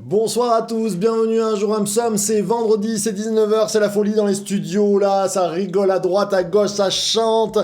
Bonsoir à tous, bienvenue à Un jour un psaume, c'est vendredi, c'est 19h, c'est la folie dans les studios, là, ça rigole à droite, à gauche, ça chante,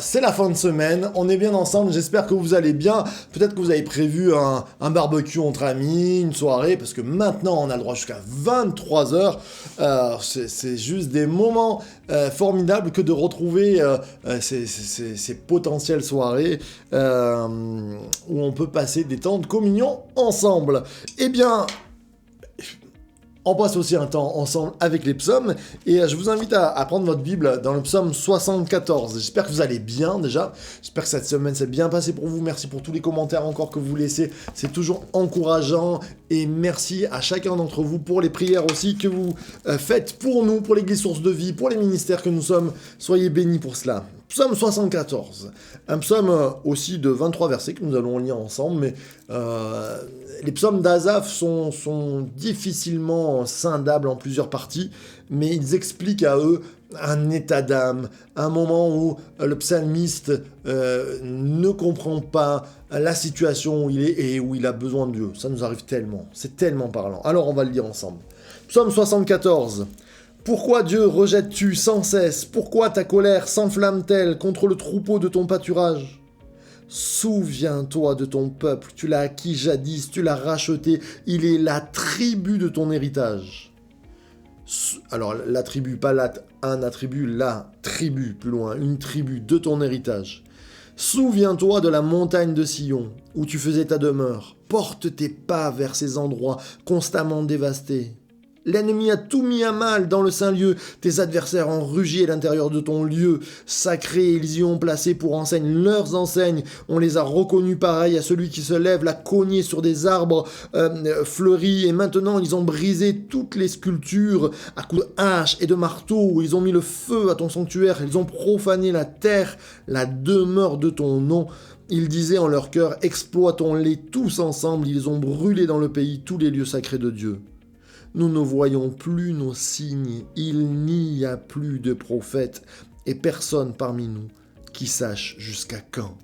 c'est la fin de semaine, on est bien ensemble, j'espère que vous allez bien, peut-être que vous avez prévu un barbecue entre amis, une soirée, parce que maintenant on a le droit jusqu'à 23h, c'est juste des moments formidables que de retrouver ces potentielles soirées où on peut passer des temps de communion ensemble. Eh bien, on passe aussi un temps ensemble avec les psaumes, et je vous invite à prendre votre Bible dans le psaume 74. J'espère que vous allez bien déjà, j'espère que cette semaine s'est bien passée pour vous, merci pour tous les commentaires encore que vous laissez, c'est toujours encourageant, et merci à chacun d'entre vous pour les prières aussi que vous faites pour nous, pour l'Église Source de Vie, pour les ministères que nous sommes, soyez bénis pour cela. Psaume 74, un psaume aussi de 23 versets que nous allons lire ensemble, mais les psaumes d'Asaph sont difficilement scindables en plusieurs parties, mais ils expliquent à eux un état d'âme, un moment où le psalmiste ne comprend pas la situation où il est et où il a besoin de Dieu. Ça nous arrive tellement, c'est tellement parlant. Alors on va le lire ensemble. Psaume 74. Pourquoi Dieu rejettes-tu sans cesse? Pourquoi ta colère s'enflamme-t-elle contre le troupeau de ton pâturage? Souviens-toi de ton peuple, tu l'as acquis jadis, tu l'as racheté, il est la tribu de ton héritage. Alors, la tribu, pas un attribut, la tribu, plus loin, une tribu de ton héritage. Souviens-toi de la montagne de Sion, où tu faisais ta demeure. Porte tes pas vers ces endroits constamment dévastés. L'ennemi a tout mis à mal dans le saint lieu. Tes adversaires ont rugi à l'intérieur de ton lieu sacré. Ils y ont placé pour enseigne leurs enseignes. On les a reconnus pareils à celui qui se lève la cognée sur des arbres fleuris. Et maintenant, ils ont brisé toutes les sculptures à coups de hache et de marteau. Ils ont mis le feu à ton sanctuaire. Ils ont profané la terre, la demeure de ton nom. Ils disaient en leur cœur, exploitons-les tous ensemble. Ils ont brûlé dans le pays tous les lieux sacrés de Dieu. Nous ne voyons plus nos signes, il n'y a plus de prophètes, et personne parmi nous qui sache jusqu'à quand.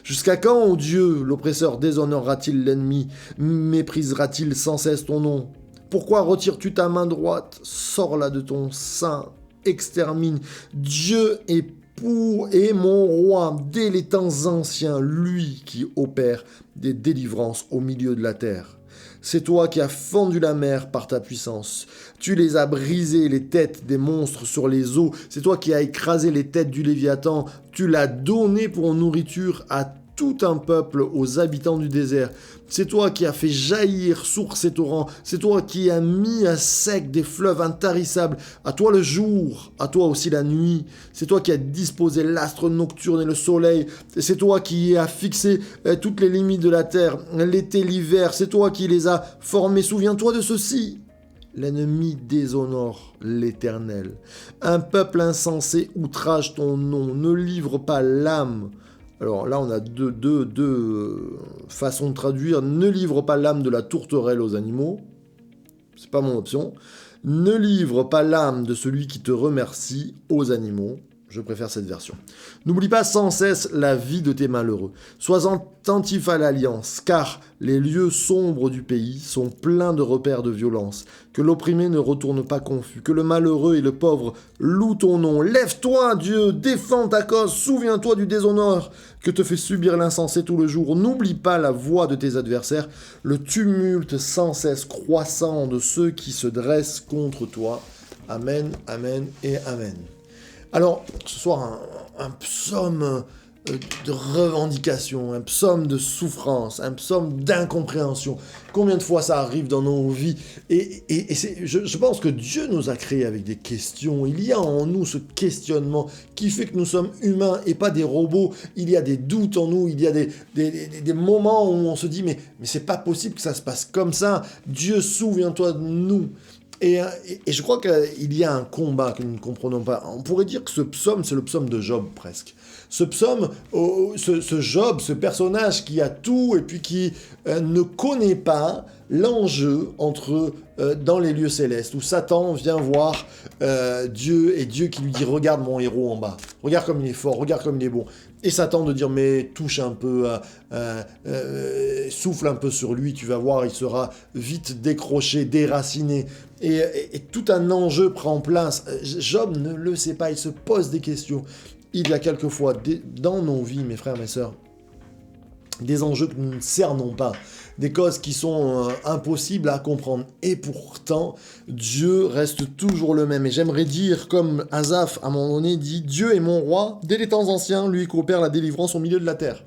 Jusqu'à quand, ô Dieu, l'oppresseur déshonorera-t-il l'ennemi, méprisera-t-il sans cesse ton nom? Pourquoi retires-tu ta main droite? Sors-la de ton sein, extermine. Dieu est mon roi, dès les temps anciens, lui qui opère des délivrances au milieu de la terre. C'est toi qui as fendu la mer par ta puissance. Tu les as brisées, les têtes des monstres sur les eaux. C'est toi qui as écrasé les têtes du Léviathan. Tu l'as donné pour nourriture à tout un peuple, aux habitants du désert. C'est toi qui as fait jaillir sources et torrents. C'est toi qui as mis à sec des fleuves intarissables. À toi le jour, à toi aussi la nuit. C'est toi qui as disposé l'astre nocturne et le soleil. C'est toi qui as fixé toutes les limites de la terre, l'été, l'hiver. C'est toi qui les as formés. Souviens-toi de ceci. L'ennemi déshonore l'Éternel. Un peuple insensé outrage ton nom. Ne livre pas l'âme. Alors là, on a deux façons de traduire. Ne livre pas l'âme de la tourterelle aux animaux. C'est pas mon option. Ne livre pas l'âme de celui qui te remercie aux animaux. Je préfère cette version. N'oublie pas sans cesse la vie de tes malheureux. Sois attentif à l'alliance, car les lieux sombres du pays sont pleins de repères de violence. Que l'opprimé ne retourne pas confus, que le malheureux et le pauvre louent ton nom. Lève-toi, Dieu, défends ta cause, souviens-toi du déshonneur que te fait subir l'insensé tout le jour. N'oublie pas la voix de tes adversaires, le tumulte sans cesse croissant de ceux qui se dressent contre toi. Amen, amen et amen. Alors, ce soir, un psaume de revendication, un psaume de souffrance, un psaume d'incompréhension. Combien de fois ça arrive dans nos vies? Et je pense que Dieu nous a créés avec des questions. Il y a en nous ce questionnement qui fait que nous sommes humains et pas des robots. Il y a des doutes en nous, il y a des moments où on se dit « mais c'est pas possible que ça se passe comme ça. Dieu, souviens-toi de nous ». Et je crois qu'il y a un combat que nous ne comprenons pas. On pourrait dire que ce psaume, c'est le psaume de Job, presque. Ce psaume, ce Job, ce personnage qui a tout et puis qui ne connaît pas l'enjeu dans les lieux célestes, où Satan vient voir Dieu, et Dieu qui lui dit « Regarde mon héros en bas, regarde comme il est fort, regarde comme il est bon ». Et Satan de dire, mais touche un peu, souffle un peu sur lui, tu vas voir, il sera vite décroché, déraciné. Et tout un enjeu prend place. Job ne le sait pas, il se pose des questions. Il y a quelquefois, dans nos vies, mes frères, mes sœurs, des enjeux que nous ne cernons pas, des causes qui sont impossibles à comprendre. Et pourtant, Dieu reste toujours le même. Et j'aimerais dire, comme Asaph, à un moment donné, dit « Dieu est mon roi, dès les temps anciens, lui qui opère la délivrance au milieu de la terre. »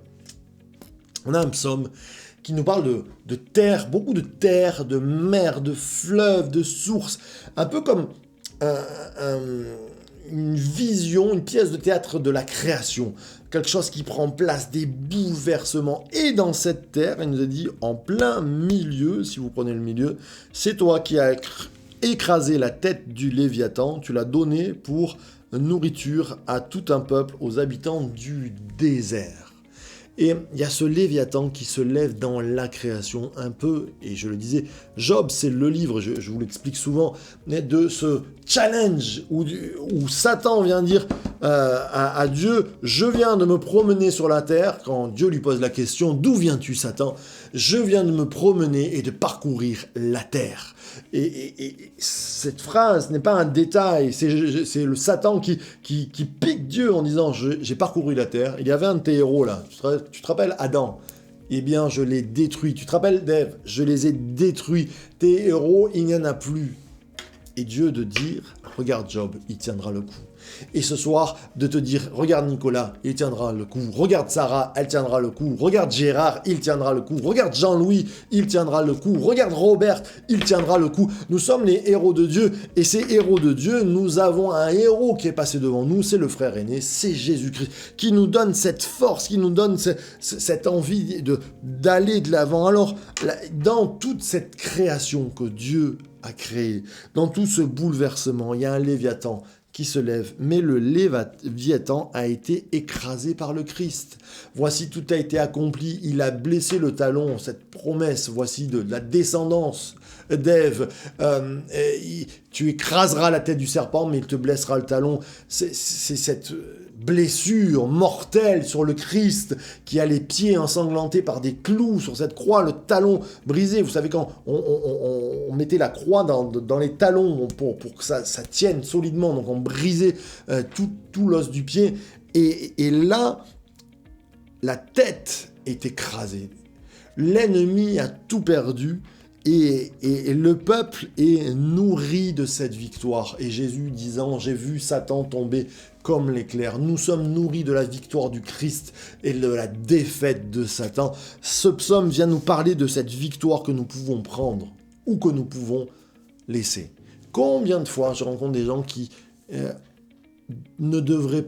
On a un psaume qui nous parle de terre, beaucoup de terre, de mer, de fleuves, de sources, un peu comme une vision, une pièce de théâtre de la création, quelque chose qui prend place, des bouleversements. Et dans cette terre, il nous a dit, en plein milieu, si vous prenez le milieu, c'est toi qui as écrasé la tête du Léviathan, tu l'as donné pour nourriture à tout un peuple, aux habitants du désert. Et il y a ce Léviathan qui se lève dans la création un peu, et je le disais, Job, c'est le livre, je vous l'explique souvent, de ce challenge où Satan vient dire à Dieu, je viens de me promener sur la terre, quand Dieu lui pose la question, d'où viens-tu Satan ? Je viens de me promener et de parcourir la terre. Et cette phrase n'est pas un détail, c'est le Satan qui pique Dieu en disant j'ai parcouru la terre. Il y avait un de tes héros là, tu te rappelles Adam ? Eh bien je l'ai détruit. Tu te rappelles d'Ève ? Je les ai détruits. Tes héros, il n'y en a plus. Et Dieu de dire, regarde Job, il tiendra le coup. Et ce soir, de te dire, regarde Nicolas, il tiendra le coup. Regarde Sarah, elle tiendra le coup. Regarde Gérard, il tiendra le coup. Regarde Jean-Louis, il tiendra le coup. Regarde Robert, il tiendra le coup. Nous sommes les héros de Dieu. Et ces héros de Dieu, nous avons un héros qui est passé devant nous. C'est le frère aîné, c'est Jésus-Christ, qui nous donne cette force, qui nous donne cette envie d'aller de l'avant. Alors, dans toute cette création que Dieu a créée, dans tout ce bouleversement, il y a un Léviathan qui se lève, mais le Léviathan a été écrasé par le Christ. Voici, tout a été accompli, il a blessé le talon, cette promesse, voici de la descendance d'Ève. Tu écraseras la tête du serpent, mais il te blessera le talon. C'est cette blessure mortelle sur le Christ qui a les pieds ensanglantés par des clous sur cette croix, le talon brisé. Vous savez, quand on mettait la croix dans les talons pour que ça tienne solidement, donc on brisait tout l'os du pied. Et là, la tête est écrasée. L'ennemi a tout perdu. Et le peuple est nourri de cette victoire. Et Jésus disant, j'ai vu Satan tomber comme l'éclair. Nous sommes nourris de la victoire du Christ et de la défaite de Satan. Ce psaume vient nous parler de cette victoire que nous pouvons prendre ou que nous pouvons laisser. Combien de fois je rencontre des gens qui devraient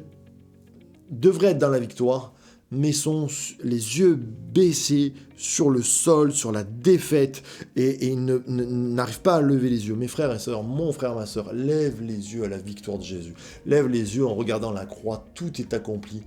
être dans la victoire, mais sont les yeux baissés sur le sol, sur la défaite, et n'arrivent pas à lever les yeux. Mes frères et sœurs, mon frère, ma sœur, lève les yeux à la victoire de Jésus. Lève les yeux en regardant la croix, tout est accompli.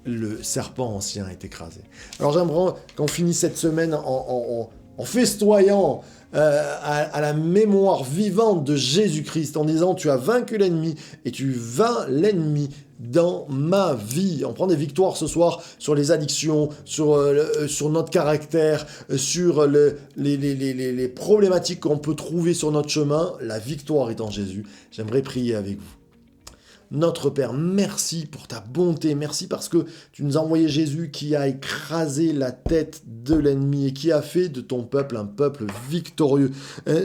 Le serpent ancien est écrasé. Alors j'aimerais qu'on finisse cette semaine en festoyant à la mémoire vivante de Jésus-Christ, en disant « Tu as vaincu l'ennemi, et tu vains l'ennemi dans ma vie ». On prend des victoires ce soir sur les addictions, sur notre caractère, sur les problématiques qu'on peut trouver sur notre chemin. La victoire est en Jésus. J'aimerais prier avec vous. Notre Père, merci pour ta bonté, merci parce que tu nous as envoyé Jésus qui a écrasé la tête de l'ennemi et qui a fait de ton peuple un peuple victorieux.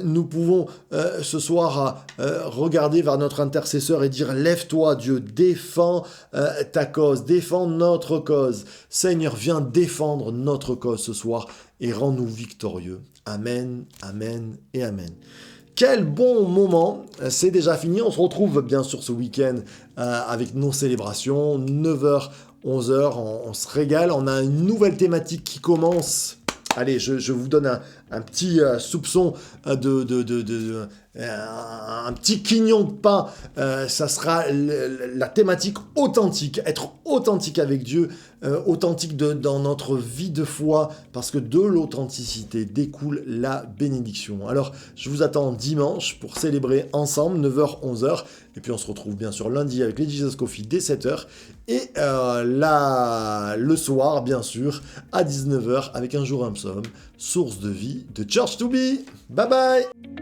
Nous pouvons ce soir regarder vers notre intercesseur et dire « Lève-toi Dieu, défends ta cause, défends notre cause. Seigneur, viens défendre notre cause ce soir et rends-nous victorieux. Amen, amen et amen. » Quel bon moment, c'est déjà fini, on se retrouve bien sûr ce week-end avec nos célébrations, 9h, 11h, on se régale, on a une nouvelle thématique qui commence. Allez, je vous donne un petit soupçon un petit quignon de pain, ça sera la thématique authentique, être authentique avec Dieu, authentique dans notre vie de foi, parce que de l'authenticité découle la bénédiction. Alors, je vous attends dimanche pour célébrer ensemble, 9h-11h, et puis on se retrouve bien sûr lundi avec les Jesus Coffee dès 7h, et le soir, bien sûr, à 19h, avec un jour un psaume, source de vie de Church to Be. Bye bye!